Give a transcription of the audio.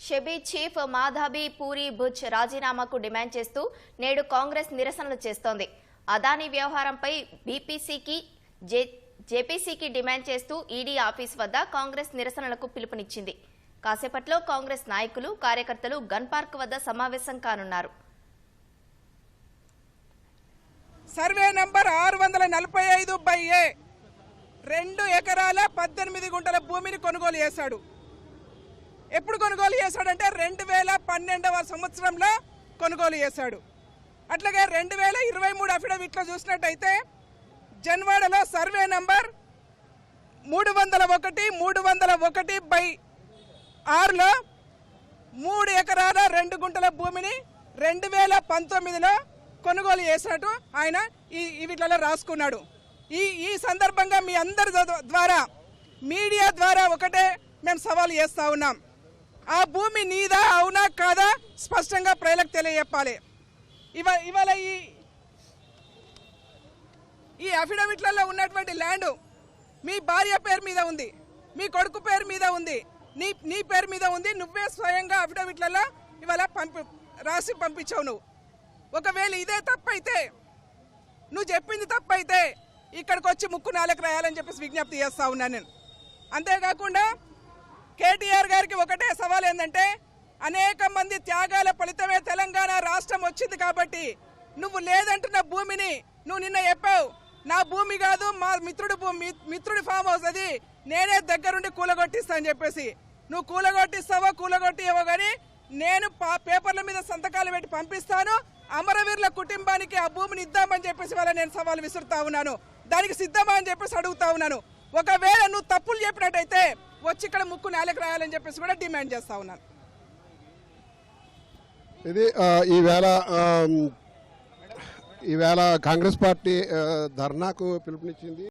షెబీ chief Madhavi Puri Buch రాజీనామాకు demand చేస్తూ నేడు కాంగ్రెస్ నిరసనలు చేస్తోంది. అదానీ వ్యవహారంపై బీపీసీకి జేపీసీకి డిమాండ్ చేస్తూ ఈడీ ఆఫీస్ వద్ద కాంగ్రెస్ నిరసనలకు పిలుపునిచ్చింది. కాసేపట్లో కాంగ్రెస్ నాయకులు కార్యకర్తలు గన్ పార్క్ వద్ద సమావేశం కానున్నారు. సర్వే నంబర్ 645/A 2 ఎకరాల 18 గుంటల భూమిని కొనుగోలు చేశాడు. ఎప్పుడు కొనుగోలు చేశాడంటే 2012వ సంవత్సరంలో కొనుగోలు చేశాడు. అట్లాగే 2023 అఫిడవిట్లో చూసినట్టయితే జన్వాడలో సర్వే నంబర్ 301/6లో 3 ఎకరాల 2 గుంటల భూమిని 2019లో కొనుగోలు చేసినట్టు ఆయన వీటిలో రాసుకున్నాడు. ఈ సందర్భంగా మీ అందరి ద్వారా మీడియా ద్వారా ఒకటే మేము సవాల్ చేస్తా ఉన్నాం. ఆ భూమి నీదా అవునా కాదా స్పష్టంగా ప్రజలకు తెలియజెప్పాలి. ఇవాళ ఈ అఫిడవిట్లలో ఉన్నటువంటి ల్యాండ్ మీ భార్య పేరు మీద ఉంది, మీ కొడుకు పేరు మీద ఉంది, నీ పేరు మీద ఉంది. నువ్వే స్వయంగా అఫిడవిట్లలో ఇవాళ రాసి పంపించావు. నువ్వు ఒకవేళ ఇదే తప్పైతే, నువ్వు చెప్పింది తప్పైతే ఇక్కడికి వచ్చి ముక్కు నాలుగు రాయాలని చెప్పేసి విజ్ఞప్తి చేస్తా ఉన్నాను నేను. అంతేకాకుండా కేటీఆర్ గారికి ఒకటే సవాల్ ఏంటంటే, అనేక మంది త్యాగాల ఫలితమే తెలంగాణ రాష్ట్రం వచ్చింది కాబట్టి నువ్వు లేదంటున్న భూమిని నువ్వు నిన్న చెప్పావు, నా భూమి కాదు మా మిత్రుడి ఫామ్ హౌస్, అది నేనే దగ్గరుండి కూలగొట్టిస్తా అని చెప్పేసి. నువ్వు కూలగొట్టిస్తావో కూలగొట్టివో కానీ నేను పేపర్ల మీద సంతకాలు పెట్టి పంపిస్తాను. అమరవీరుల కుటుంబానికి ఆ భూమిని ఇద్దామని చెప్పేసి వాళ్ళ నేను సవాల్ విసురుతా ఉన్నాను. దానికి సిద్ధమా అని చెప్పేసి అడుగుతా ఉన్నాను. ఒకవేళ నువ్వు తప్పులు చెప్పినట్టయితే వచ్చి ఇక్కడ ముక్కు నేలకు రాయాలని చెప్పేసి కూడా డిమాండ్ చేస్తా ఉన్నాను. ఇది ఈవేళ కాంగ్రెస్ పార్టీ ధర్నాకు పిలుపునిచ్చింది.